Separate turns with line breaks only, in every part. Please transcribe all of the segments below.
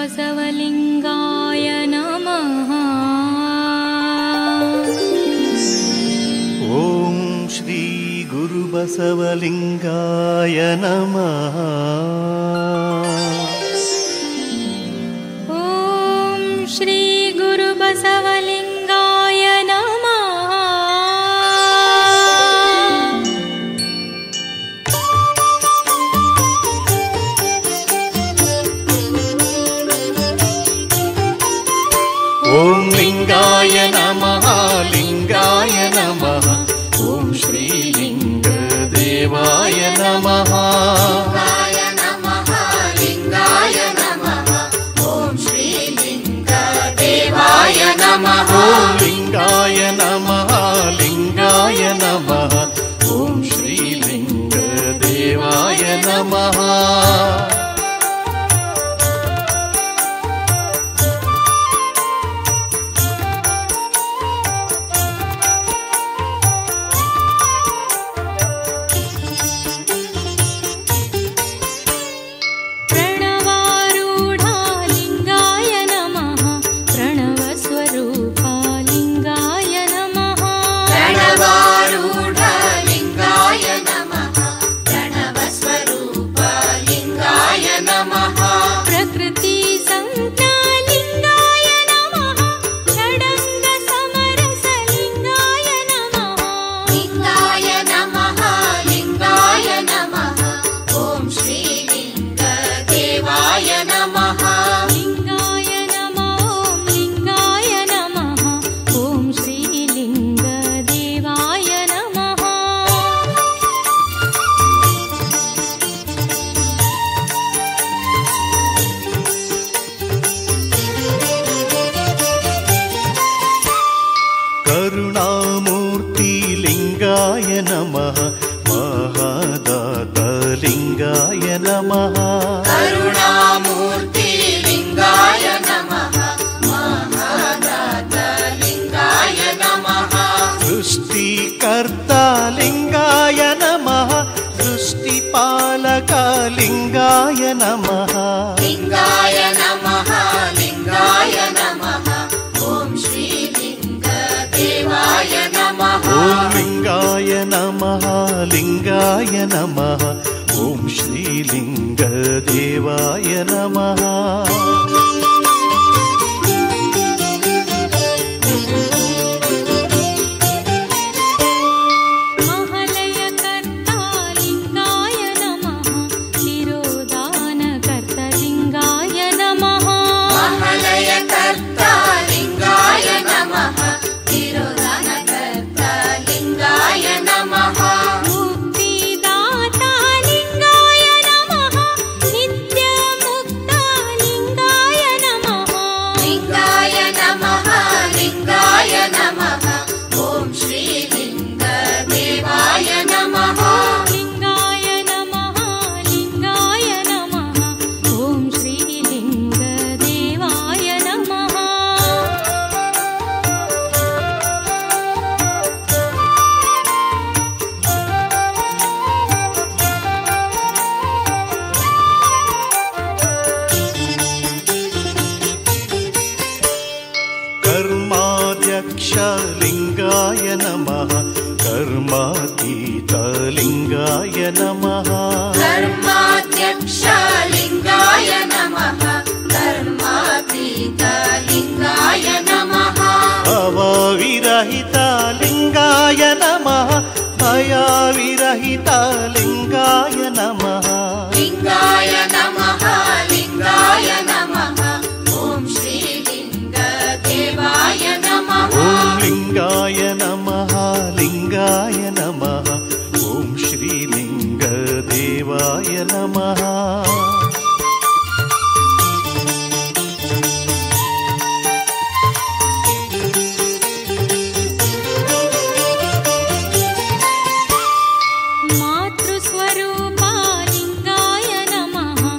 बसवलिंगाय नमः।
ओम श्री गुरु बसवलिंगाय नमः।
ओम श्री गुरु बसवलिंगाय नमः।
ओम लिंगाय नमः लिंगाय नमः। ओम श्री लिंग देवाय नमः।
लिंगाय नमः लिंगाय नमः। ओम श्री लिंग देवाय नमः।
ओम लिंगाय नमः लिंगाय नमः। ओम श्री लिंग देवाय नमः। करुणामूर्ति लिंगाय नमः। महादाता लिंगाय नमः।
करुणामूर्ति लिंगाय नमः। महादाता लिंगाय नमः।
सृष्टिकर्ता लिंगाय नमः। सृष्टिपालक लिंगाय नमः।
लिंगाय नमः लिंगाय नमः। ओम श्री देवाय नमः।
ओम लिंगाय नमः लिंगाय नमः। ओम श्री लिंग देवाय नमः। लिंगाय नमः। कर्मातीत लिंगाय नमः।
कर्माध्यक्ष लिंगाय नमः। कर्मातीत लिंगाय नमः।
भवविरहित लिंगाय नमः। भयविरहित लिंगाय नमः।
लिंगाय नमः लिंगाय नमः। ओम श्री लिंग देवाय नमः।
ओम लिंगाय नमः लिंगाय नमः। ओम श्री लिंग देवाय नमः।
मातृस्वरूपा लिंगाय नमः।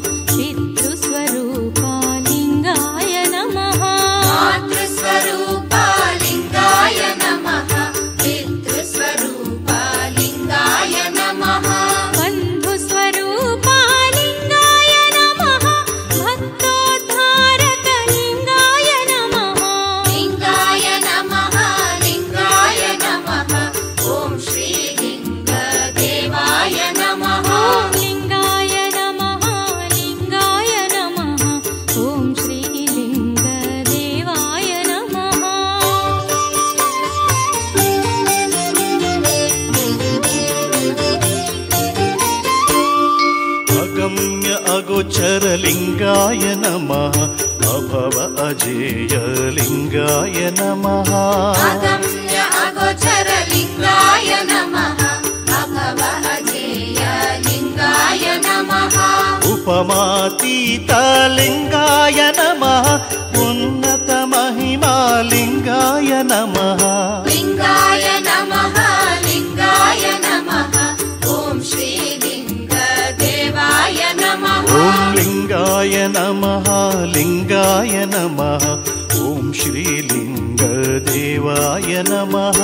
अगोचरलिङ्गाय नमः अभव अजेयलिङ्गाय नमः
अगम्य अगोचरलिङ्गाय नमः अभव अजेयलिङ्गाय नमः
उपमातीतलिङ्गाय नमः उन्नतमहिमालिङ्गाय नमः
लिङ्गाय नमः लिङ्गाय नमः ॐ श्रीलिङ्गदेवाय नमः
ॐ लिङ्गाय नमः लिङ्गाय नमः ॐ श्रीलिङ्गदेवाय नमः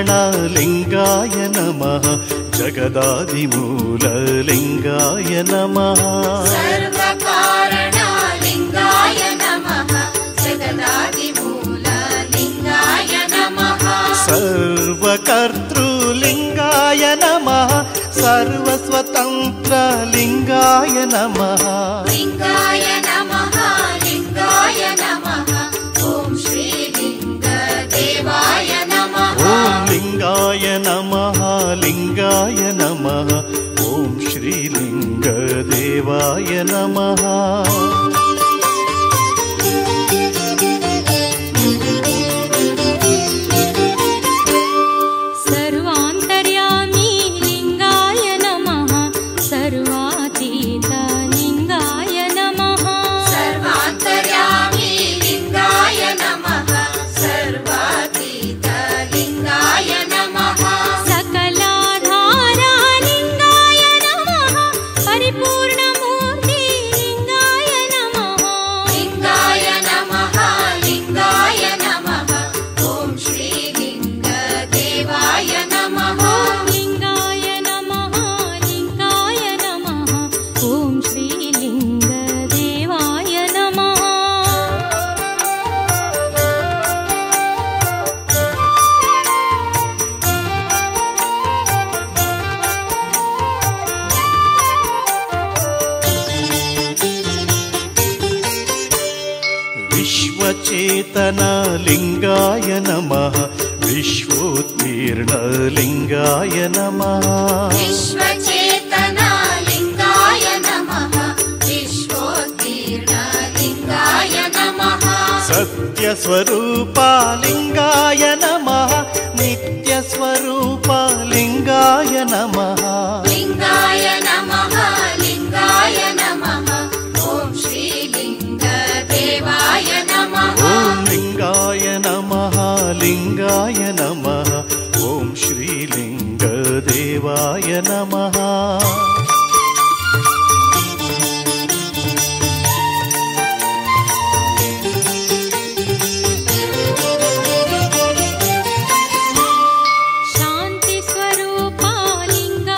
सर्वकारणलिङ्गाय नमः जगदादिमूललिङ्गाय नमः
सर्वकारणलिङ्गाय नमः जगदादिमूललिङ्गाय नमः
सर्वकर्तृलिङ्गाय नमः सर्वस्वतन्त्रलिङ्गाय नमः
लिङ्गाय नमः लिङ्गाय नमः ॐ श्रीलिङ्गदेवाय नमः
ॐ लिङ्गाय नमः लिङ्गाय नमः ॐ श्रीलिङ्गदेवाय नमः
सर्वान्तर्यामी लिङ्गाय नमः सर्वातीतलिङ्गाय नमः
सर्वान्तर्यामी लिङ्गाय नमः सर्वातीतलिङ्गाय नमः
सकलाधारलिङ्गाय नमः परिपूर्णमूर्तिलिङ्गाय नमः
लिङ्गाय नमः लिङ्गाय नमः ॐ श्रीलिङ्गदेवाय नमः
लिङ्गाय नमः लिङ्गाय नमः ॐ श्रीलिङ्गदेवाय नमः
विश्वचेतनलिङ्गाय नमः विश्वोत्तीर्णलिङ्गाय नमः
विश्वचेतनलिङ्गाय नमः विश्वोत्तीर्णलिङ्गाय नमः
सत्यस्वरूपालिङ्गाय नमः नित्यस्वरूपालिङ्गाय नमः
लिङ्गाय नमः लिङ्गाय नमः ॐ श्रीलिङ्गदेवाय नमः
ॐ लिङ्गाय नमः लिङ्गाय नमः ॐ श्रीलिङ्गदेवाय नमः
शान्तिस्वरूपालिङ्गाय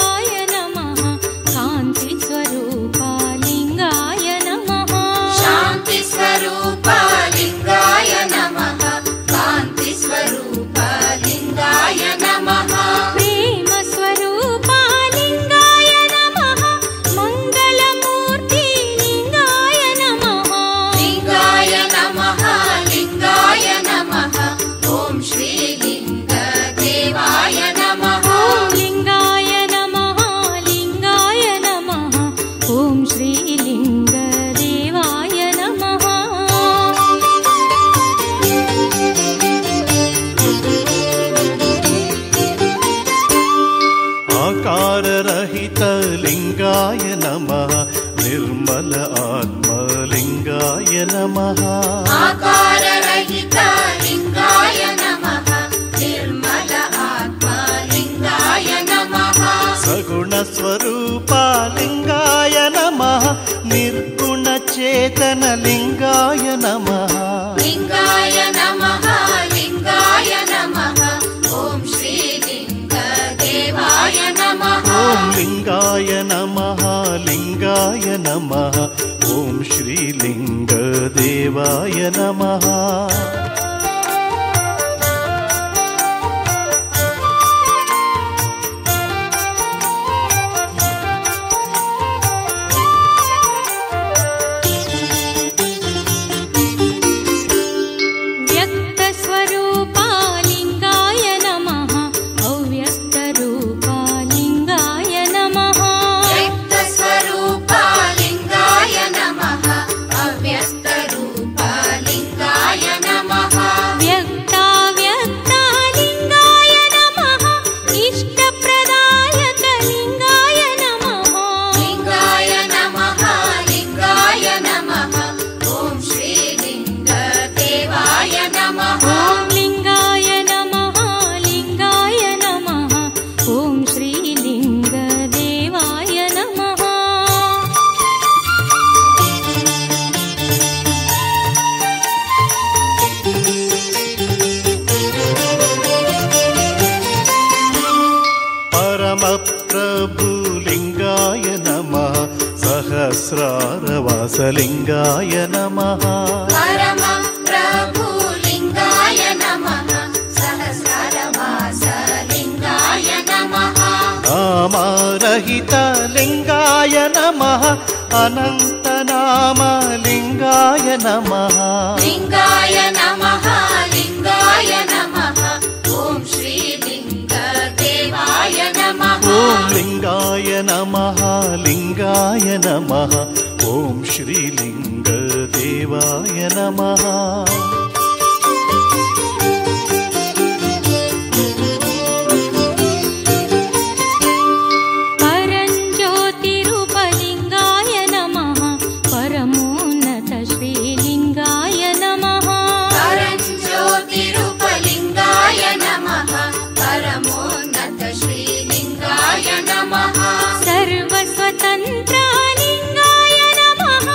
नमः
आकाररहित लिङ्गाय नमः निर्मल आत्मा लिङ्गाय नमः
सगुणस्वरूप लिङ्गाय नमः निर्गुणचेतन लिङ्गाय नमः
लिङ्गाय नमः लिङ्गाय नमः ॐ श्रीलिङ्गदेवाय नमः
ॐ लिङ्गाय नमः लिङ्गाय नमः ॐ श्रीलिङ्गदेवाय नमः प्रभुलिङ्गाय नमः सहस्रारवासलिङ्गाय नमः
परम प्रभुलिङ्गाय नमः सहस्रारवासलिङ्गाय नमः
नामरहितलिङ्गाय नमः अनन्तनामलिङ्गाय नमः
लिङ्गाय नमः लिङ्गाय नमः ॐ श्रीलिङ्गदेवाय नमः
ॐ लिङ्गाय नमः लिङ्गाय नमः ॐ श्रीलिङ्गदेवाय नमः
परञ्ज्योतिरूपलिङ्गाय नमः परमोन्नत श्रीलिङ्गाय नमः
परञ्ज्योतिरूपलिङ्गाय नमः परमोन्नत श्रीलिङ्गाय नमः
सर्वस्वतन्त्रलिङ्गाय नमः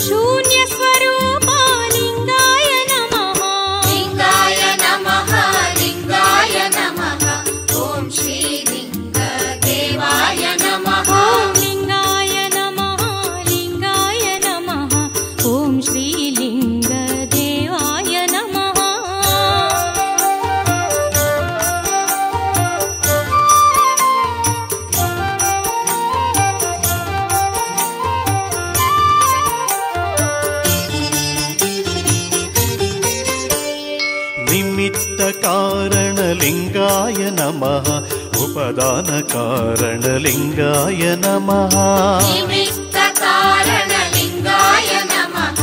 शून्यस्वरूपलिङ्गाय नमः
लिङ्गाय नमः लिङ्गाय नमः ॐ श्रीलिङ्गदेवाय नमः
ॐ लिङ्गाय नमः लिङ्गाय नमः ॐ श्रीलिङ्गदेवाय नमः
निमित्तकारणलिङ्गाय नमः उपदानकारणलिङ्गाय नमः
निमित्तकारणलिङ्गाय नमः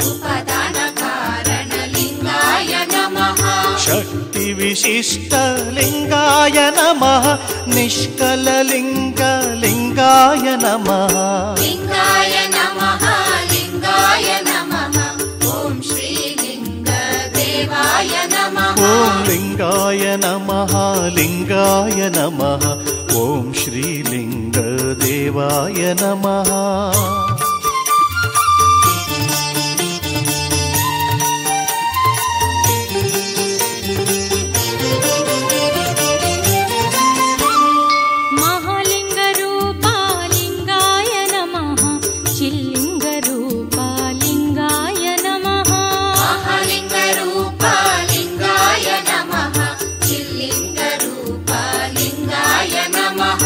उपदानकारणलिङ्गाय नमः
शक्तिविशिष्टलिङ्गाय नमः निष्कललिङ्गलिङ्गाय नमः
लिङ्गाय नमः लिङ्गाय नमः ॐ श्रीलिङ्गदेवाय नमः
ॐ लिङ्गाय नमः लिङ्गाय नमः ॐ श्रीलिङ्गदेवाय नमः
महालिङ्गरूपलिङ्गाय नमः चिल्लिङ्गरूपलिङ्गाय नमः
महालिङ्गरूपलिङ्गाय नमः चिल्लिङ्गरूपलिङ्गाय नमः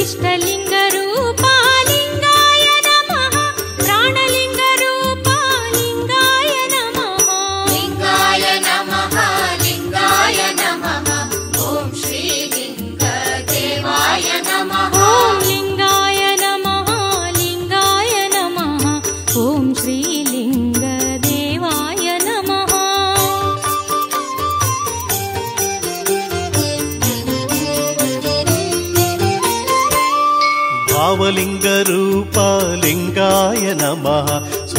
इष्टलिङ्गरूपलिङ्गाय नमः प्राणलिङ्गरूपलिङ्गाय नमः
लिङ्गाय नमः लिङ्गाय नमः ॐ श्रीलिङ्गदेवाय नमः
ॐ लिङ्गाय नमः लिङ्गाय नमः ॐ श्रीलिङ्गदेवाय नमः
भावलिङ्गरूपलिङ्गाय नमः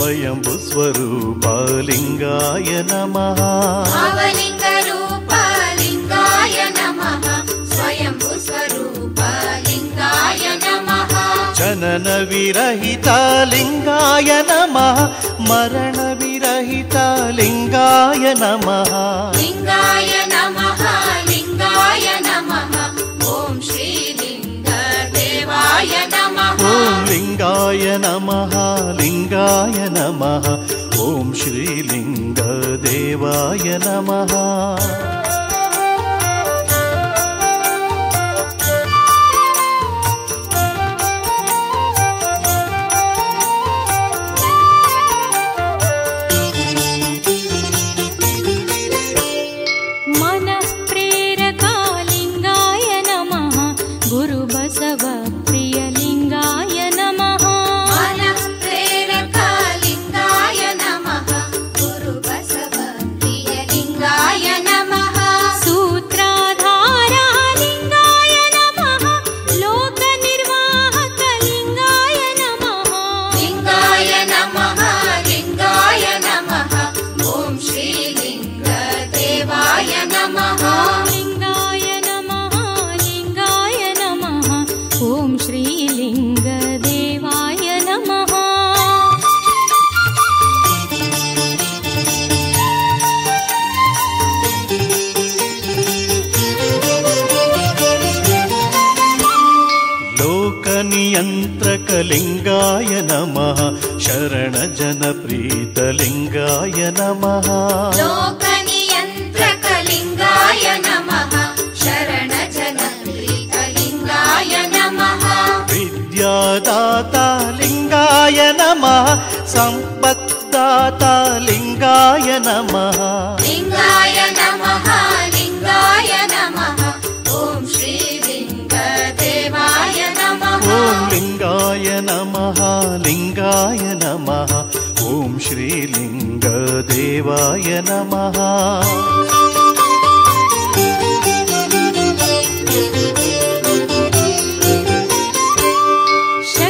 ಸ್ವಯಂಭು ಸ್ವರೂಪ ಲಿಂಗಾಯ ನಮಃ
ಭಾವಲಿಂಗ ರೂಪ ಲಿಂಗಾಯ ನಮಃ ಸ್ವಯಂಭು ಸ್ವರೂಪ ಲಿಂಗಾಯ ನಮಃ
ಜನನ ವಿರಹಿತ ಲಿಂಗಾಯ ನಮಃ ಮರಣ ವಿರಹಿತ ಲಿಂಗಾಯ ನಮಃ
ಲಿಂಗಾಯ ನಮಃ ಲಿಂಗಾಯ ನಮಃ ಓಂ ಶ್ರೀ ಲಿಂಗ ದೇವಾಯ ನಮಃ
ಓಂ ಲಿಂಗಾಯ ನಮಃ ಲಿಂಗಾಯ ನಮಃ ಓಂ ಶ್ರೀ ಲಿಂಗ ದೇವಾಯ ನಮಃ
मनः प्रेरकालिङ्गाय नमः गुरुबसवप्रियलिङ्गाय नमः
मनः प्रेरकालिङ्गाय नमः गुरुबसवप्रियलिङ्गाय नमः
सूत्राधारालिङ्गाय नमः लोकनिर्वाहकलिङ्गाय नमः
लिङ्गाय नमः लिङ्गाय नमः ॐ श्रीलिङ्ग देवाय नमः
लिङ्गाय नमः लिङ्गाय नमः ॐ श्रीलिङ्गदेवाय नमः
लोकनियन्त्रकलिङ्गाय नमः शरणजनप्रीतलिङ्गाय नमः
लोकनियन्त्रकलिङ्गाय नमः शरणजनप्रीतलिङ्गाय नमः
विद्यादाता लिङ्गाय नमः सम्पद्दाता लिङ्गाय नमः
लिङ्गाय नमः लिङ्गाय नमः ॐ श्रीलिङ्ग देवाय नमः
ॐ लिङ्गाय नमः लिङ्गाय नमः ॐ श्रीलिङ्गदेवाय नमः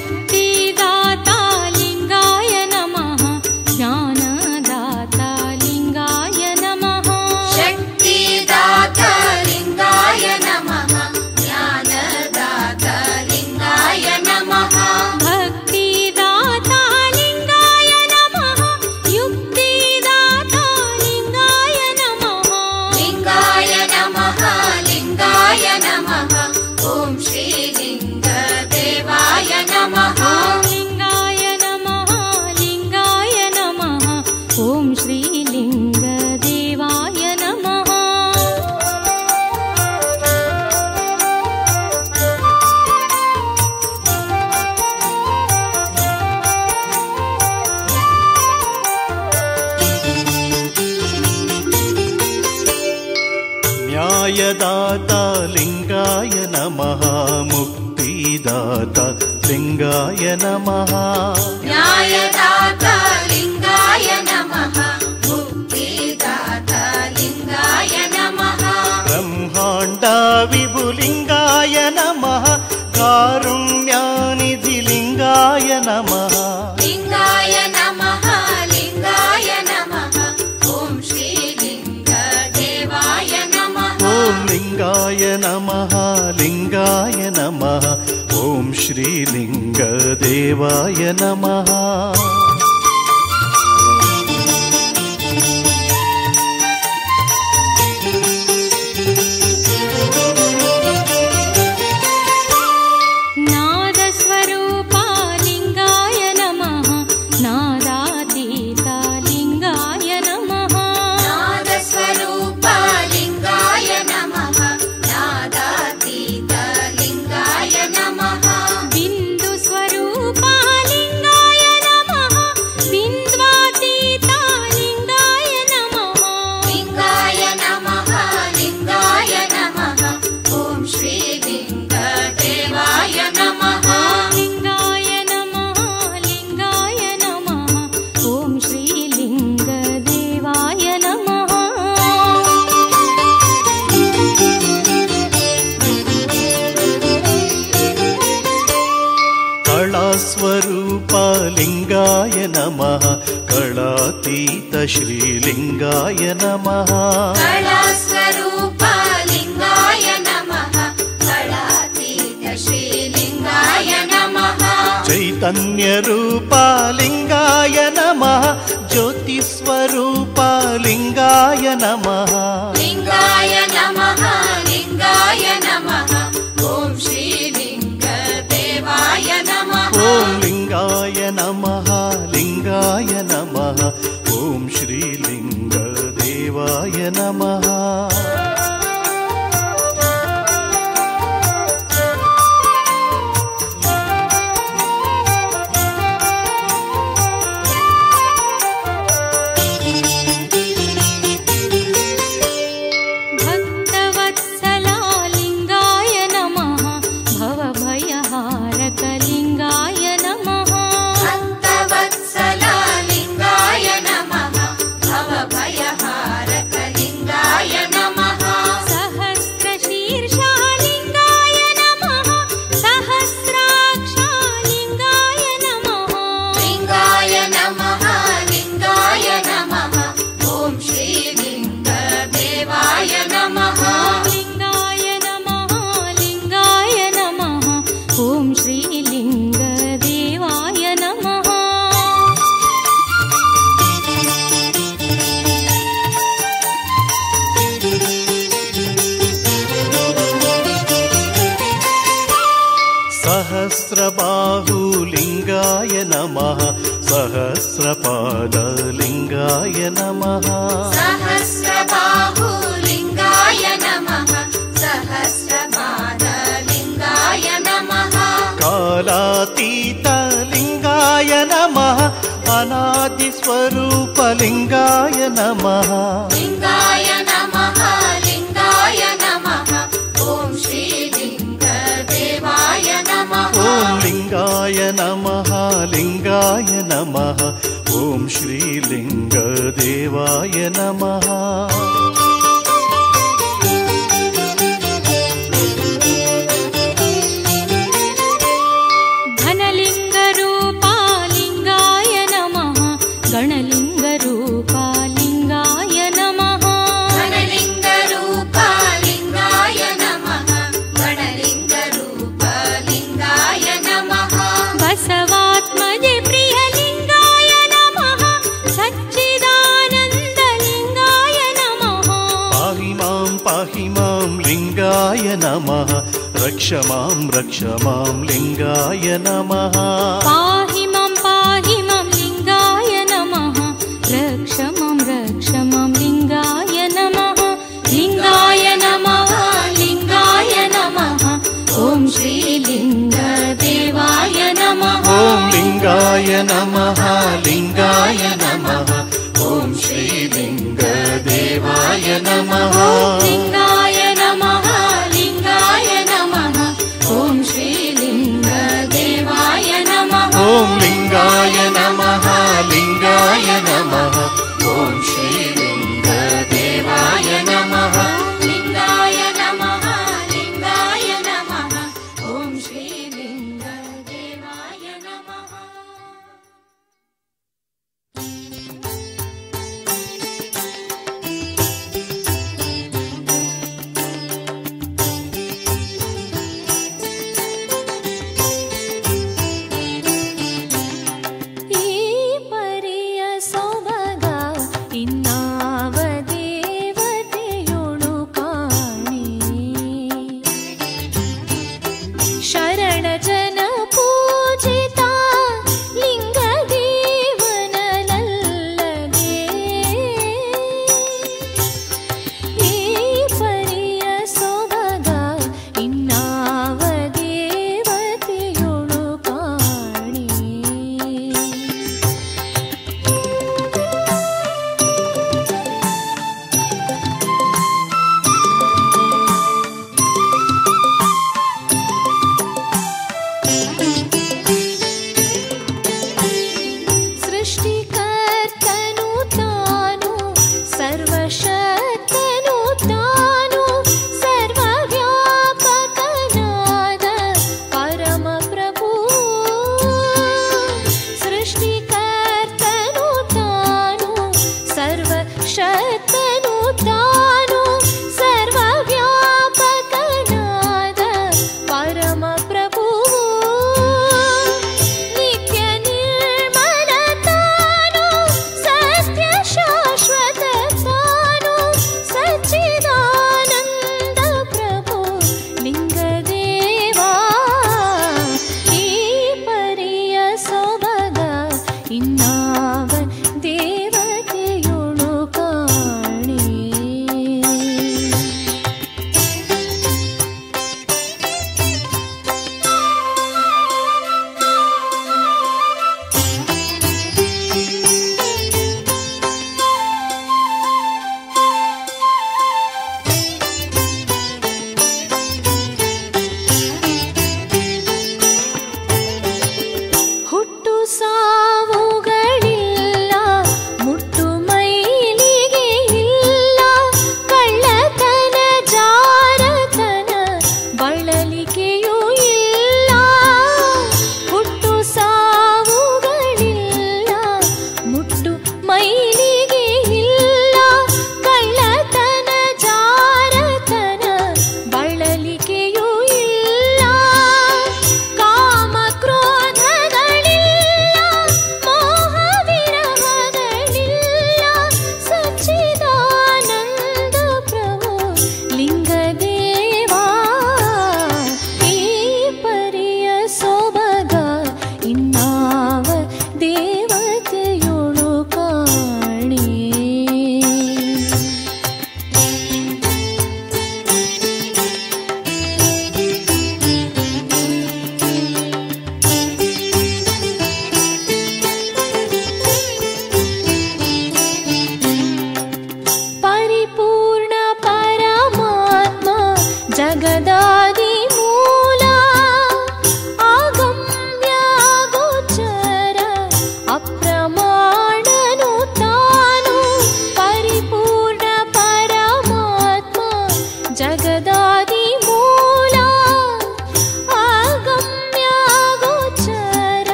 शक्तिदाता लिङ्गाय नमः ज्ञानदाता लिङ्गाय नमः
शक्तिदाता लिङ्गाय नमः ज्ञानदाता लिङ्गाय नमः
भक्तिदाता लिङ्गाय नमः युक्तिदाता लिङ्गाय नमः
लिङ्गाय नमः लिङ्गाय नमः ॐ श्रीलिङ्ग देवाय नमः
लिङ्गाय नमः लिङ्गाय नमः ॐ श्रीलिङ्गदेवाय नमः
न्यायदाता लिङ्गाय नमः मुक्तिदाता लिङ्गाय नमः
न्यायदाता लिङ्गाय नमः मुक्तिदाता लिङ्गाय नमः
ब्रह्माण्डा विभुलिङ्गाय नमः कारुण्यानिधि लिङ्गाय नमः
लिङ्गाय नमः लिङ्गाय नमः ॐ श्रीलिङ्ग देवाय नमः
ॐ लिङ्गाय नमः लिङ्गाय नमः ॐ श्रीलिङ्गदेवाय नमः
नादस्वरूपा लिङ्गाय नमः नादातीता लिङ्गाय नमः
नादस्वरूपा लिङ्गाय नमः नादातीत लिङ्गाय नमः
बिन्दुस्वरूपा लिङ्गाय नमः
श्रीलिङ्गाय नमः
कलास्वरूप लिङ्गाय नमः कलातीत श्रीलिङ्गाय नमः
चैतन्यरूप लिङ्गाय नमः ज्योतिस्वरूप लिङ्गाय नमः
लिङ्गाय नमः लिङ्गाय नमः ॐ श्रीलिङ्गदेवाय नमः
ॐ लिङ्गाय नमः लिङ्गाय नमः ॐ श्रीलिङ्गदेवाय नमः सहस्रबाहुलिङ्गाय नमः सहस्रपादलिङ्गाय नमः
सहस्रबाहुलिङ्गाय नमः सहस्रपादलिङ्गाय नमः
कालातीतलिङ्गाय नमः अनादिस्वरूपलिङ्गाय नमः
लिङ्गाय नमः लिङ्गाय नमः ॐ श्रीलिङ्गदेवाय नमः
ॐ लिङ्गाय नमः लिङ्गाय नमः ॐ श्रीलिङ्गदेवाय नमः
धनलिङ्गरूपालिङ्गाय नमः गणलिङ्गरूपालिङ्गाय नमः
धनलिङ्गरूपालिङ्गाय नमः गणलिङ्गरूपालिङ्गाय नमः
बसवात्मजे प्रियलिङ्गाय नमः सच्चिदानन्दलिङ्गाय नमः
पाहि मां लिङ्गाय नमः रक्ष मां लिङ्गाय नमः
पाहि मां लिङ्गाय नमः रक्ष मां लिङ्गाय नमः लिङ्गाय नमः लिङ्गाय नमः ॐ श्रीलिङ्गदेवाय नमः
ॐ लिङ्गाय नमः लिङ्गाय नमः ॐ श्रीलिङ्गदेवाय नमः
लिङ्गाय नमः लिङ्गाय नमः ॐ श्रीलिङ्गदेवाय नमः
ॐ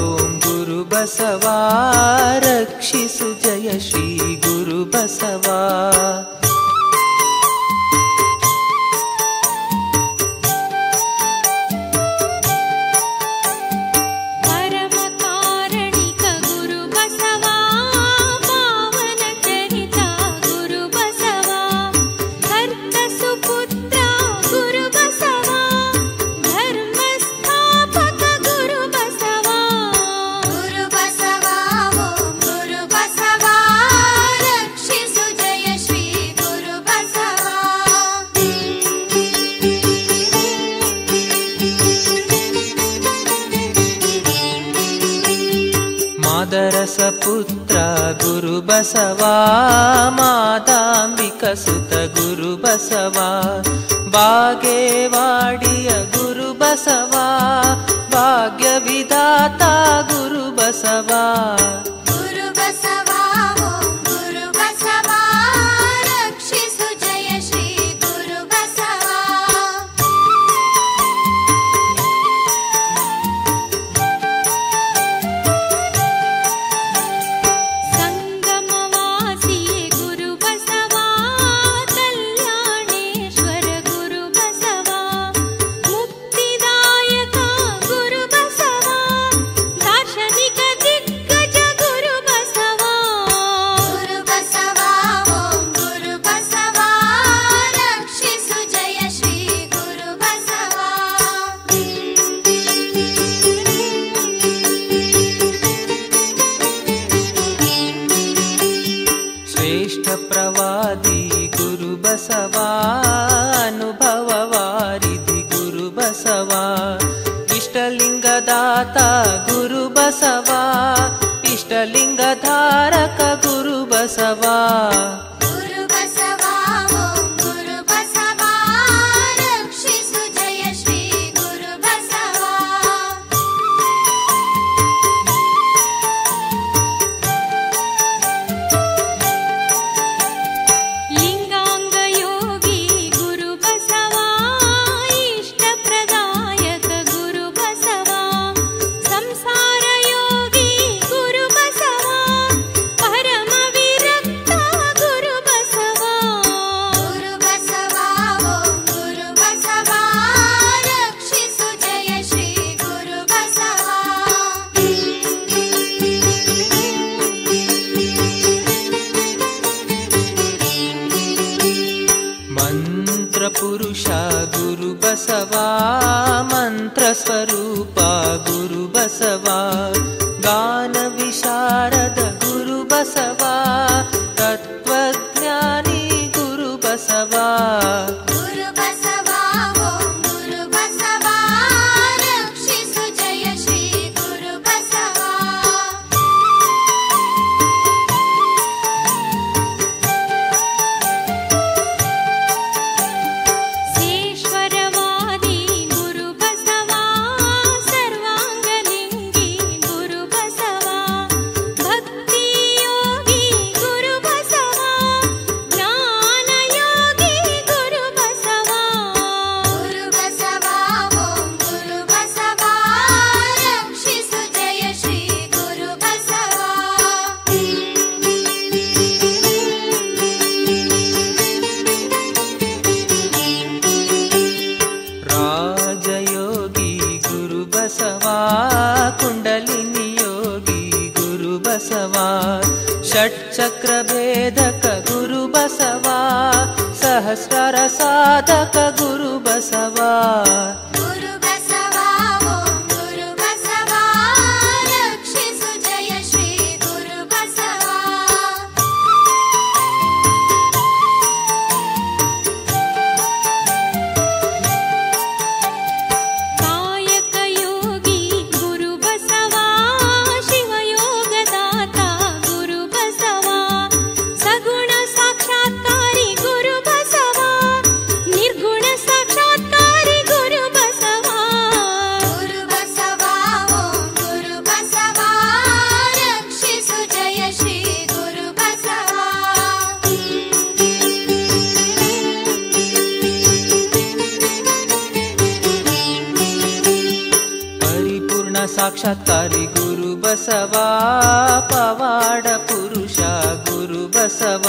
ಓಂ ಗುರು ಬಸವ ರಕ್ಷಿಸು ಜಯ ಶ್ರೀ ಗುರು ಬಸವ. ಮಾದರಸಪುತ್ರ ಗುರು ಬಸವ ಮಾದಾಂಬಿಕ ಸುತ ಗುರು ಬಸವ ಬಾಗೇವಾಡಿಯ ಗುರು ಬಸವ ಭಾಗ್ಯ ವಿಧಾತ ಗುರು ಬಸವ.
ಗುರು ಬಸವ ಓಂ ಗುರು ಬಸವ ರಕ್ಷಿಸು ಜಯ ಶ್ರೀ ಗುರು ಬಸವ.
ಪ್ರವಾದಿ ಗುರು ಬಸವ ಅನುಭವ ವಾರಿಧಿ ಗುರು ಬಸವ ಇಷ್ಟಲಿಂಗದಾತ ಗುರು ಬಸವ ಇಷ್ಟಲಿಂಗಧಾರಕ ಗುರು ಬಸವ.
ಗುರು ಬಸವ ಓಂ ಗುರು ಬಸವ ರಕ್ಷಿಸು ಜಯ ಶ್ರೀ ಗುರು ಬಸವ.
ಪುರುಷ ಗುರು ಬಸವ ಮಂತ್ರ ಸ್ವರೂಪ ಗುರು ಬಸವ ಗಾನ ವಿಶಾರದ ಗುರು ಬಸವ ತತ್ವಜ್ಞಾನಿ ಗುರು ಬಸವ.
ಗುರು ಬಸವ ಓಂ ಗುರು ಬಸವ ರಕ್ಷಿಸು ಜಯ ಶ್ರೀ ಗುರು ಬಸವ.
ಕುಂಡಲಿನಿ ಯೋಗಿ ಗುರು ಬಸವ ಷಟ್ಚಕ್ರ ಭೇದಕ ಗುರು ಬಸವ ಸಹಸ್ರಾರ ಸಾಧಕ ಗುರು ಬಸವ.
ಗುರು ಬಸವ ಓಂ ಗುರು ಬಸವ ರಕ್ಷಿಸು ಜಯ ಶ್ರೀ ಗುರು ಬಸವ.
ಸಾಕ್ಷಾತ್ಕಾರಿ ಗುರು ಬಸವ ಪವಾಡ ಪುರುಷ ಗುರು ಬಸವ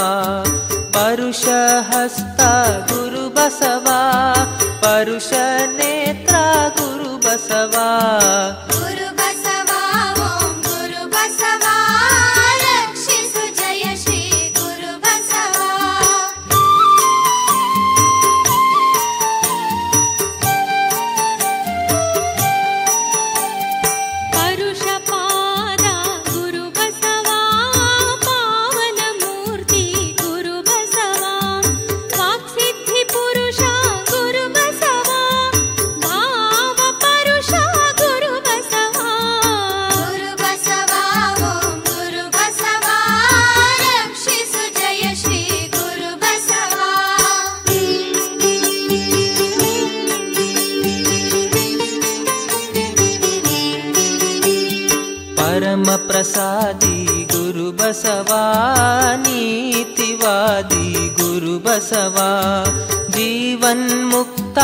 ಪರುಷ ಹಸ್ತ ಗುರು ಬಸವ ಪರುಷ ನೇತ್ರ ಗುರು ಬಸವ
ಗುರು ಬಸವ ಓಂ ಗುರು ಬಸವ ರಕ್ಷಿಸು ಜಯ ಶ್ರೀ ಗುರು ಬಸವ
ಪರುಷ ಪಾದ ಗುರು ಬಸವ ಪಾವನ ಮೂರ್ತಿ ಗುರು ಬಸವ ವಾಕ್ಸಿದ್ಧಿ ಪುರುಷ ಗುರು ಬಸವ ಭಾವ ಪರುಷ ಗುರು ಬಸವ
ಗುರು ಬಸವ ಓಂ ಗುರು ಬಸವ ರಕ್ಷಿಸು ಜಯ ಶ್ರೀ ಗುರು ಬಸವ
ಪರಮ ಪ್ರಸಾದಿ ಗುರು ಬಸವ ನೀತಿವಾದಿ ಗುರು ಬಸವ ಜೀವನ್ಮುಕ್ತ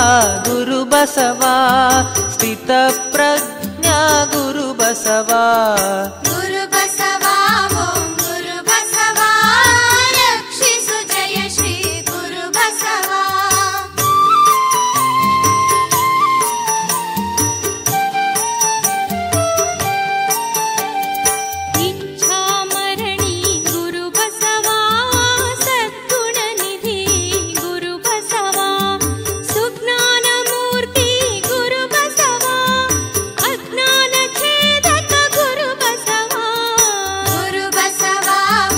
ಗುರು ಬಸವ ಸ್ಥಿತ ಪ್ರಜ್ಞಾ ಗುರು ಬಸವ
ಗುರು ಬಸವ ಓಂ ಗುರು ಬಸವ ರಕ್ಷಿಸು ಜಯ ಶ್ರೀ ಗುರು ಬಸವ
ಇಚ್ಛಾಮರಣಿ ಗುರು ಬಸವ ಸದ್ಗುಣ ನಿಧಿ ಗುರು ಬಸವ ಸುಜ್ಞಾನ ಮೂರ್ತಿ ಗುರು ಬಸವ ಅಜ್ಞಾನ ಛೇದಕ ಗುರು ಬಸವ
ಗುರು ಬಸವ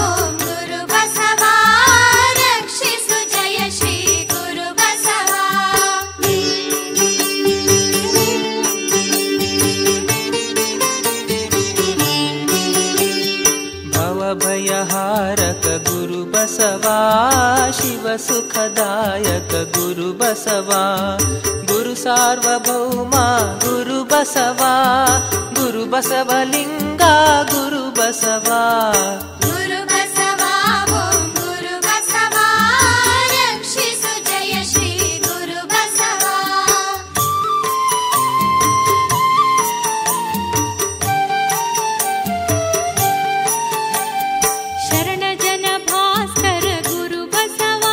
ಓಂ ಗುರು ಬಸವ ರಕ್ಷಿಸು ಜಯ ಶ್ರೀ ಗುರು ಬಸವ
ಭವಭಯಹಾರಕ ಗುರು ಬಸವ ಶಿವ ಸುಖದಾಯಕ ಗುರು ಬಸವ ಗುರು ಸಾರ್ವಭೌಮ ಗುರು ಬಸವ ಗುರು ಬಸವಲಿಂಗ ಗುರು ಬಸವ
ಗುರು ಬಸವ ಓಂ ಗುರು ಬಸವ ರಕ್ಷಿಸು ಜಯ ಶ್ರೀ ಗುರು ಬಸವ
ಶರಣ ಜನ ಭಾಸ್ಕರ ಗುರು ಬಸವ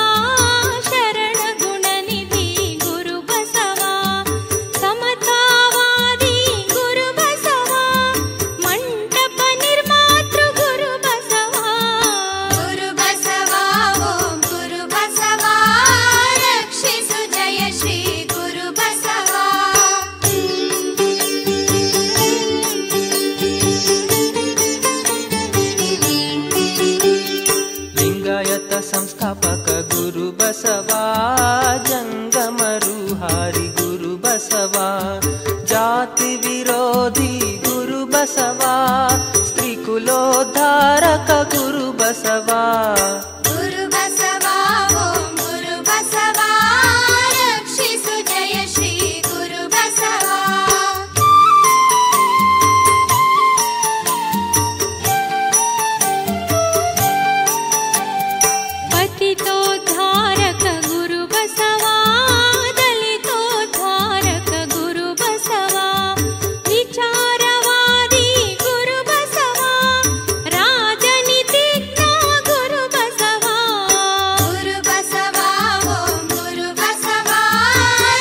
ಶರಣ ಗುಣನಿಧಿ ಗುರು ಬಸವ ಸಮತಾವಾದಿ ಗುರು ಬಸವ ಮಂಟಪ ನಿರ್ಮಾತೃ ಗುರು ಬಸವ
ಗುರು ಬಸವ ಓಂ ಗುರು ಬಸವ ರಕ್ಷಿಸು ಜಯ ಶ್ರೀ ಗುರು ಬಸವ
ಲಿಂಗಾಯತ ಸಂಸ್ಥಾಪಕ ಗುರು ಬಸವ ಜಂಗಮ ರೂಹಾರಿ ಗುರು ಬಸವ ಜಾತಿ ವಿರೋಧಿ ಗುರು ಬಸವ ಸ್ತ್ರೀ ಕುಲೋದ್ಧಾರಕ ಗುರು ಬಸವ
ಗುರು ಬಸವ ಓಂ ಗುರು ಬಸವ ರಕ್ಷಿಸು ಜಯ ಶ್ರೀ ಗುರು ಬಸವ
ಪತಿತೋದ್ಧಾರಕ ಗುರು ಬಸವ ದಲಿತೋದ್ಧಾರಕ ಗುರು ಬಸವ ವಿಚಾರವಾದಿ ಗುರು ಬಸವ ರಾಜನೀತಿಜ್ಞ ಗುರು ಬಸವ
ಗುರು ಬಸವ ಓಂ ಗುರು ಬಸವ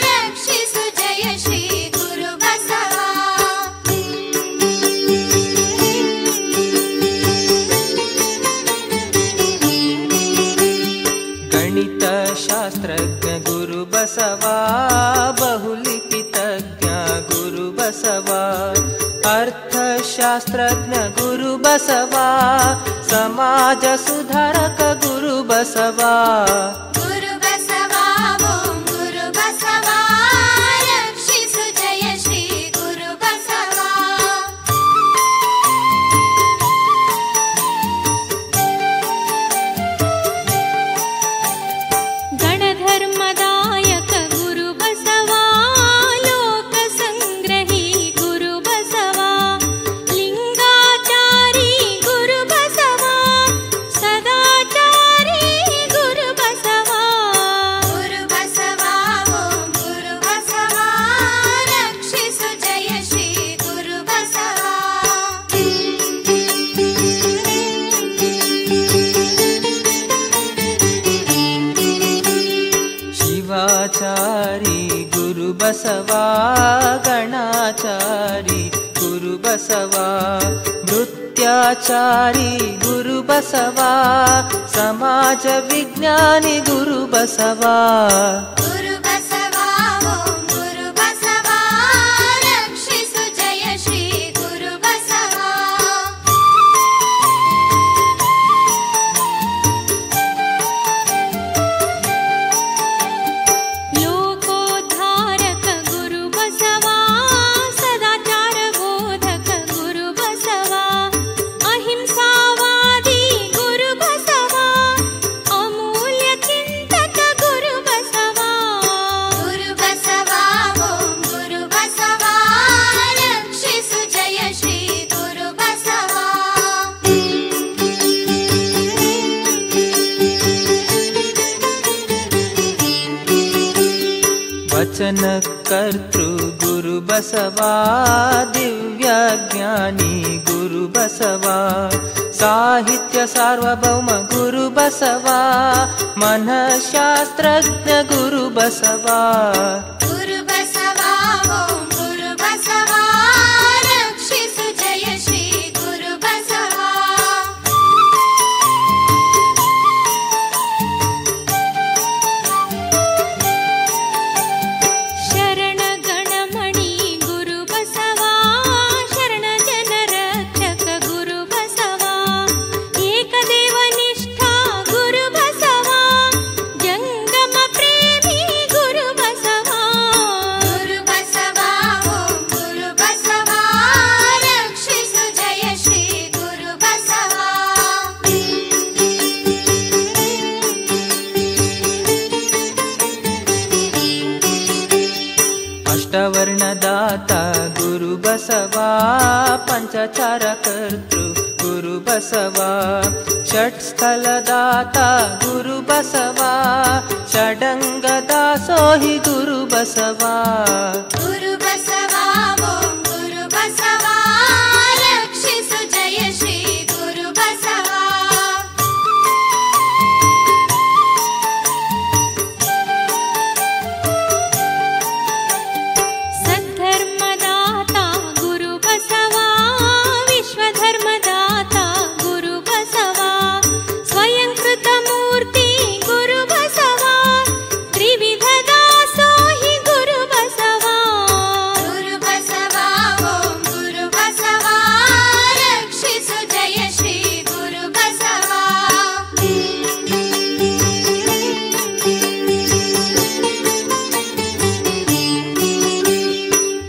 ರಕ್ಷಿಸು ಜಯ ಶ್ರೀ ಗುರು ಬಸವ
ಗಣಿತ ಶಾಸ್ತ್ರಜ್ಞ ಗುರು ಬಸವ ಬಹುಲಿಪಿತಜ್ಞ ಗುರು ಬಸವ ಅರ್ಥಶಾಸ್ತ್ರಜ್ಞ ಗುರು ಬಸವ ಸಮಾಜ ಸುಧಾರಕ ಗುರು ಬಸವ
ಗುರು ಬಸವ ಓಂ ಗುರು ಬಸವ ರಕ್ಷಿಸು ಜಯ ಶ್ರೀ ಗುರು ಬಸವ
ಗಣಧರ್ಮದಾಯಕ ಗುರು ಬಸವ ಲೋಕ ಸಂಗ್ರಹಿ ಗುರು ಬಸವ ಲಿಂಗಾಚಾರಿ ಗುರು ಬಸವ ಸದಾಚಾರಿ ಗುರು ಬಸವ
ಬಸವಾ ಗಣಾಚಾರಿ ಗುರು ಬಸವಾ ನೃತ್ಯಾಚಾರಿ ಗುರು ಬಸವಾ ಸಮಾಜ ವಿಜ್ಞಾನಿ ಗುರು ಬಸವಾ
ಗುರು ಬಸವಾ ಓಂ ಗುರು ಬಸವಾ ರಕ್ಷಿಸು ಜಯ ಶ್ರೀ ಗುರು ಬಸವಾ
ಲೋಕೋದ್ಧಾರಕ ಗುರು ಬಸವಾ ಸದಾಚಾರ ಬೋಧಕ ಗುರು ಬಸವಾ ಅಹಿಂಸಾವಾದಿ ಗುರು ಬಸವಾ ಅಮೂಲ್ಯ ಚಿಂತಕ ಗುರು ಬಸವಾ
ಗುರು ಬಸವಾ ಓಂ ಗುರು ಬಸವಾ ರಕ್ಷಿಸು ಜಯ ಶ್ರೀ ಗುರು ಬಸವಾ
ವಚನ ಕರ್ತೃ ಗುರು ಬಸವಾ ದಿವ್ಯ ಜ್ಞಾನಿ ಗುರು ಬಸವಾ ಸಾಹಿತ್ಯ ಸಾರ್ವಭೌಮ ಗುರು ಬಸವಾ ಮನಃಶಾಸ್ತ್ರಜ್ಞ ಗುರು ಬಸವಾ
ಗುರು ಬಸವಾ ಓಂ ಗುರು ಬಸವಾ ರಕ್ಷಿಸು ಜಯ ಶ್ರೀ ಗುರು ಬಸವಾ
ಶರಣ ಗಣಮಣಿ ಗುರು ಬಸವಾ ಶರಣ ಜನ ರಕ್ಷಕ ಗುರು ಬಸವಾ ಏಕದೇವ ನಿಷ್ಠಾ ಗುರು ಬಸವಾ ಜಂಗಮ ಪ್ರೇಮಿ ಗುರು ಬಸವಾ
ಗುರು ಬಸವಾ ಓಂ ಗುರು ಬಸವಾ ರಕ್ಷಿಸು ಜಯ ಶ್ರೀ ಗುರು ಬಸವಾ
ಅಷ್ಟವರ್ಣದಾತ ಗುರು ಬಸವಾ ಪಂಚಚಾರ ಕರ್ತೃ ಗುರು ಬಸವಾ ಷಟ್ಸ್ಥಲದಾತ ಗುರು ಬಸವಾ ಷಡಂಗ ದಾಸೋಹಿ ಗುರು ಬಸವಾ
ಗುರು ಬಸವಾ ಓಂ ಗುರು ಬಸವಾ ರಕ್ಷಿಸು ಜಯ ಶ್ರೀ ಗುರು ಬಸವಾ
ಸದ್ಧರ್ಮದಾತ ಗುರು ಬಸವಾ ವಿಶ್ವಧರ್ಮದಾತ ಗುರು ಬಸವಾ ಸ್ವಯಂಕೃತ ಮೂರ್ತಿ ಗುರು ಬಸವಾ ತ್ರಿವಿಧ ದಾಸೋಹಿ ಗುರು ಬಸವಾ
ಗುರು ಬಸವಾ ಓಂ ಗುರು ಬಸವಾ ರಕ್ಷಿಸು ಜಯ ಶ್ರೀ ಗುರು ಬಸವಾ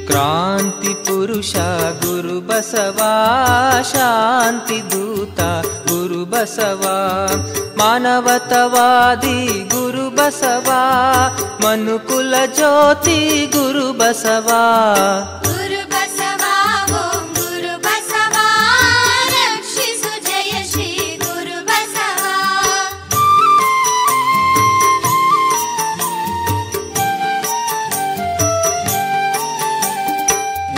ಕ್ರಾಂತಿ ಪುರುಷ ಗುರು ಬಸವಾ ಶಾಂತಿ ದೂತ ಗುರು ಬಸವಾ ಮಾನವತವಾದಿ ಗುರು ಬಸವಾ ಮನುಕುಲ ಜ್ಯೋತಿ ಗುರು ಬಸವಾ
ಗುರು ಬಸವಾ ಓಂ ಗುರು ಬಸವಾ ರಕ್ಷಿಸು ಜಯ ಶ್ರೀ ಗುರು ಬಸವಾ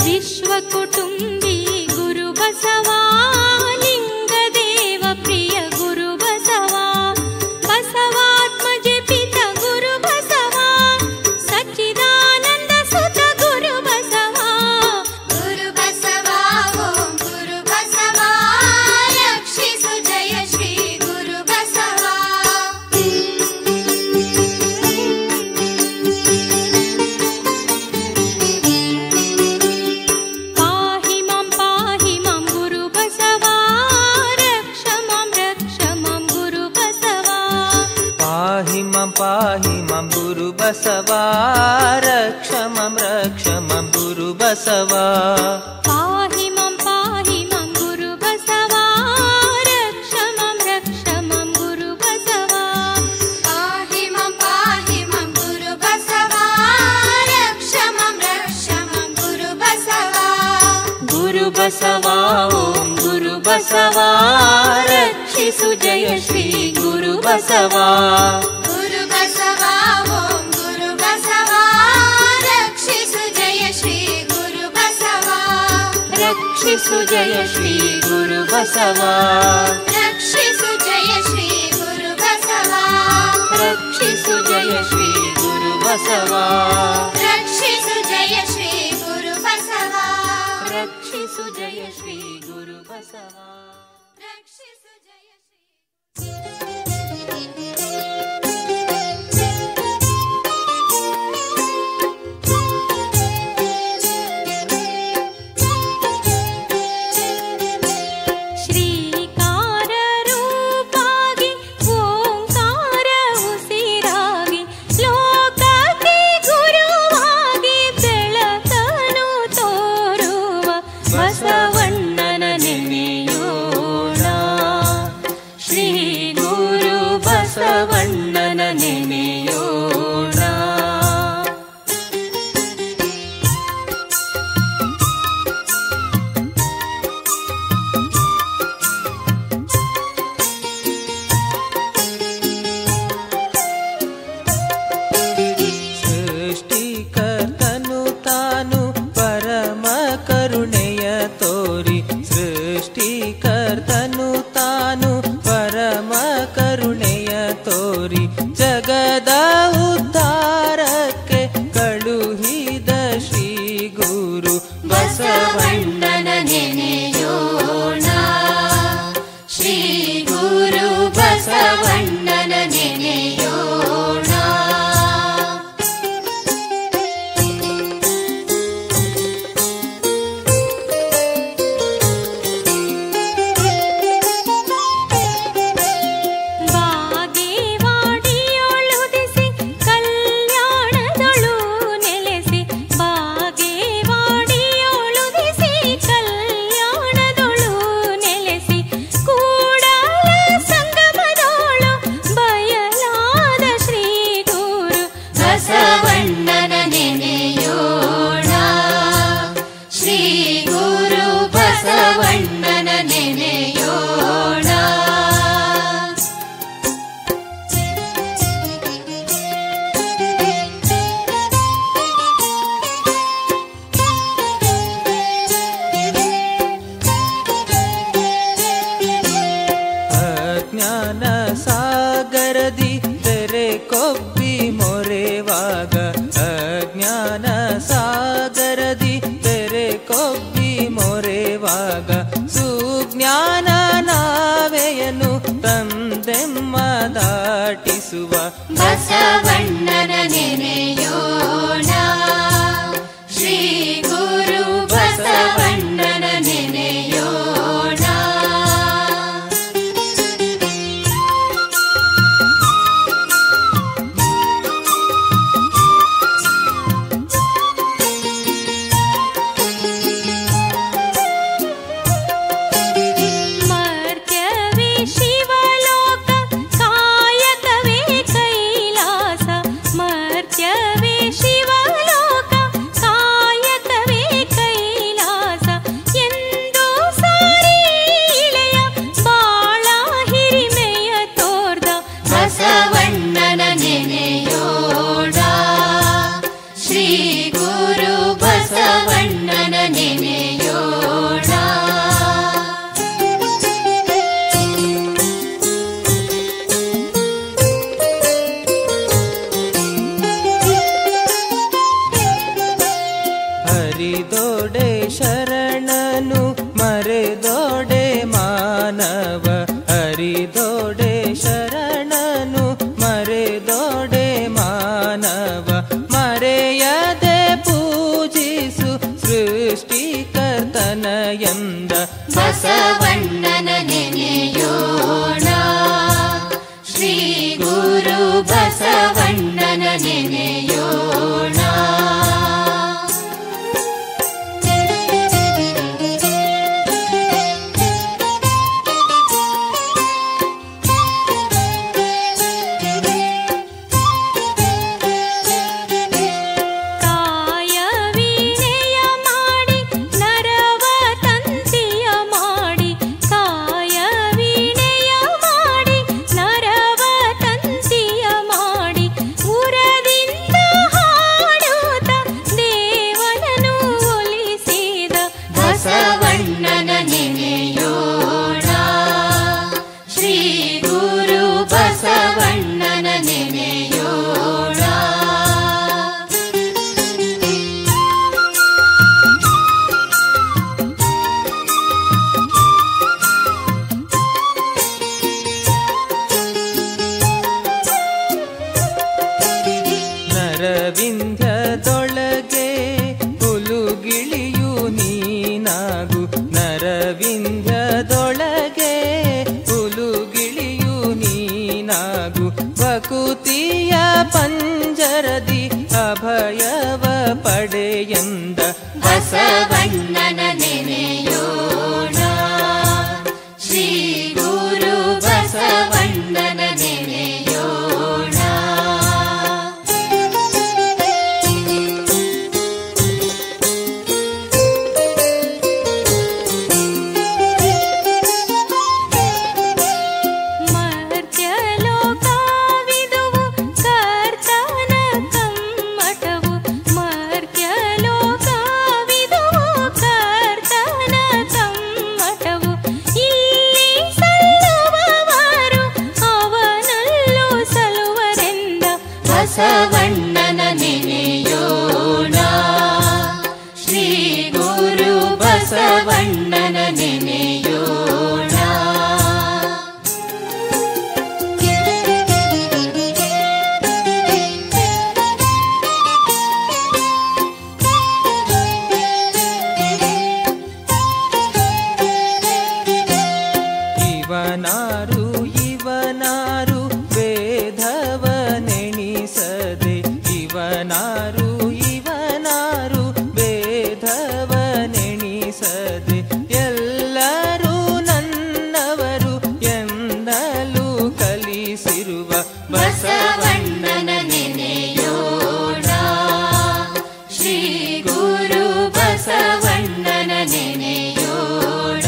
ವಿಶ್ವ ಕುಟುಂಬಿ ಗುರು ಬಸವಾ ಲಿಂಗದೇವ ಪ್ರಿಯ ಗುರು ಬಸವಾ ಬಸವಾತ್ಮಜ ಪಿತ ಗುರು ಬಸವಾ ಸಚ್ಚಿದಾನಂದ ಸುತ ಗುರು ಬಸವಾ
ಗುರು ಬಸವಾ ಓಂ ಗುರು ಬಸವಾ ರಕ್ಷಿಸು ಜಯ ಶ್ರೀ ಗುರು ಬಸವಾ
ಪಾಹಿ ಮಾಂ ಗುರು ಬಸವಾ ರಕ್ಷ ಮಾಂ ಗುರು ಬಸವಾ
ಪಾಹಿ ಮಾಂ ಗುರು ಬಸವಾ ರಕ್ಷ ಮಾಂ ಗುರು ಬಸವಾ
ಪಾಹಿ ಮಾಂ ಗುರು ಬಸವಾ ರಕ್ಷ ಮಾಂ ಗುರು ಬಸವಾ
ಪಾಹಿ ಮಾಂ ಗುರು ಬಸವಾ ರಕ್ಷ ಮಾಂ ಗುರು ಬಸವಾ
ಗುರು ಬಸವಾ ಓಂ ಗುರು ಬಸವಾ ರಕ್ಷಿಸು ಜಯ ಶ್ರೀ ಗುರು ಬಸವಾ
ಗುರು ಬಸವಾ ಓಂ ಗುರು ಬಸವಾ ರಕ್ಷಿಸು ಜಯ ಶ್ರೀ ಗುರು ಬಸವಾ
ರಕ್ಷಿಸು ಜಯ ಶ್ರೀ ಗುರು ಬಸವಾ
ರಕ್ಷಿಸು ಜಯ ಶ್ರೀ ಗುರು ಬಸವಾ
ರಕ್ಷಿಸು ಜಯ ಶ್ರೀ ಗುರು ಬಸವಾ
ರಕ್ಷಿಸು ಜಯ
ರಕ್ಷಿಸು ಜಯ ಶ್ರೀ ಗುರು ಬಸವ
ರಕ್ಷಿಸು ಜಯ ಶ್ರೀ
ಬಸವಣ್ಣನ ನೆನೆಯೋಣ.
ಸೃಷ್ಟಿಕರ್ತನು ತಾನು ಪರಮ ಕರುಣೆಯ ತೋರಿ, ಸೃಷ್ಟಿಕರ್ತನು ತಾನು ಪರಮ ಕರುಣೆಯ ತೋರಿ, ಜಗದ ಉದ್ಧಾರಕ್ಕೆ ಕಳುಹಿದ ಶ್ರೀ ಗುರು
ಬಸವಣ್ಣನ ನೆನೆಯೋಣ. ಶ್ರೀ ಗುರು ಬಸವಣ್ಣನ ನೆನೆಯೋಣ. ಬಸವಣ್ಣನ ನೆನೆಯೋಣ. ಶ್ರೀ ಗುರು ಬಸವಣ್ಣನ ನೆನೆಯೋಣ.
ಅಜ್ಞಾನ ಸಾಗರದಿ ತೆರೆ ಕೊಬ್ಬಿ ಮೊರೆವಾಗ, ಅಜ್ಞಾನ ಸಾಗರದಿ ತೆರೆ ಕೊಬ್ಬಿ ಮೊರೆವಾಗ, ಸುಜ್ಞಾನ ನಾವೆಯನ್ನು ತಂದೆಮ್ಮ ದಾಟಿಸುವ
ಬಸವಣ್ಣನ ನೆನೆಯೋಣ. ಶ್ರೀ ಗುರು ಬಸವಣ್ಣನ ನೆನೆಯೋಣ. ಬಸವಣ್ಣನ ನೆನೆಯೋಣ. ಶ್ರೀ ಗುರು ಬಸವಣ್ಣನ ನೆನೆಯೋಣ.
ಹರಿದೋಡೆ ಶರಣನು ಮರೆದೋಡೆ ಮಾನವ, ಹರಿದೋಡೆ ಶರಣನು ಮರೆದೋಡೆ ಮಾನವ, ಮರೆಯದೆ ಪೂಜಿಸು ಸೃಷ್ಟಿಕರ್ತನ ಎಂದ
ಬಸವಣ್ಣನ ನೆನೆಯೋಣ. ಶ್ರೀ ಗುರು ಬಸವಣ್ಣನ ನೆನೆಯೋಣ. ಬಸವಣ್ಣನ ನೆನೆಯೋಣ. ಶ್ರೀ ಗುರು ಬಸವಣ್ಣನ ನೆನೆಯೋಣ.
ಎಂದ
ಬಸವಣ್ಣನ ನೆನೆಯೋಣ ಶ್ರೀ ಗುರು ಬಸವಣ್ಣನ ನೆನೆಯೋಣ.
ಮರ್ತ್ಯಲೋಕವಿದುವು ಕರ್ತನ ಕಮ್ಮಟವು, ಮರ್ತ್ಯಲೋಕವಿದುವು ಕರ್ತನ ಕಮ್ಮಟವು. ಇಲ್ಲಿ ಸಲ್ಲುವವರು ಅವನಲ್ಲೂ ಸಲ್ಲುವರೆಂದ
ಬಸವಣ್ಣನ ನೆನೆಯೋಣ ಶ್ರೀ ಗುರು ಬಸವಣ್ಣನ ನೆನೆಯೋಣ.
ಇವನಾರು ಇವನಾರು ವೇದವನೆಣಿಸದೆ, ಇವನಾರು ಇವನಾರು ವೇದವನೆಣಿಸದೆ, ಎಲ್ಲರೂ ನನ್ನವರು ಎಂದಲೂ ಕಲಿಸಿರುವ
ಬಸವಣ್ಣನ ನೆನೆಯೋಣ ಶ್ರೀ ಗುರು ಬಸವಣ್ಣನ ನೆನೆಯೋಣ.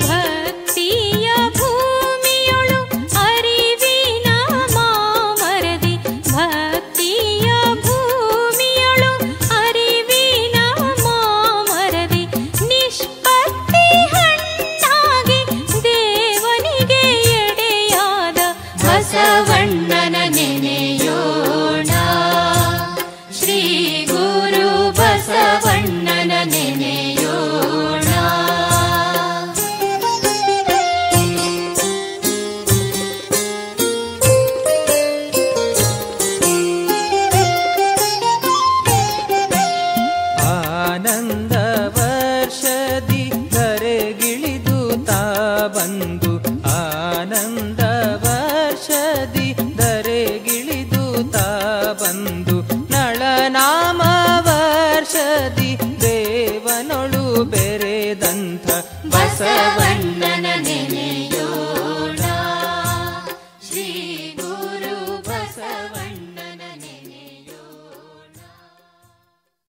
ಭಕ್ತಿಯ ಭೂಮಿಯೊಳು ಅರಿವಿನ ಮಾಮರದಿ, ಭಕ್ತಿಯ ಭೂಮಿಯೊಳು ಅರಿವಿನ ಮಾಮರದಿ, ನಿಷ್ಪತ್ತಿ ಹಣ್ಣಾಗಿ ದೇವನಿಗೆ ಎಡೆಯಾದ
ಬಸವಣ್ಣನ ನೆನೆಯೋಣ ಶ್ರೀ ಗುರು ಬಸವಣ್ಣನ ನೆನೆಯೋಣ.
ಆನಂದ ವರ್ಷದಿ ಧರೆಗಿಳಿದು ತಾ ಬಂದು, ಆನಂದ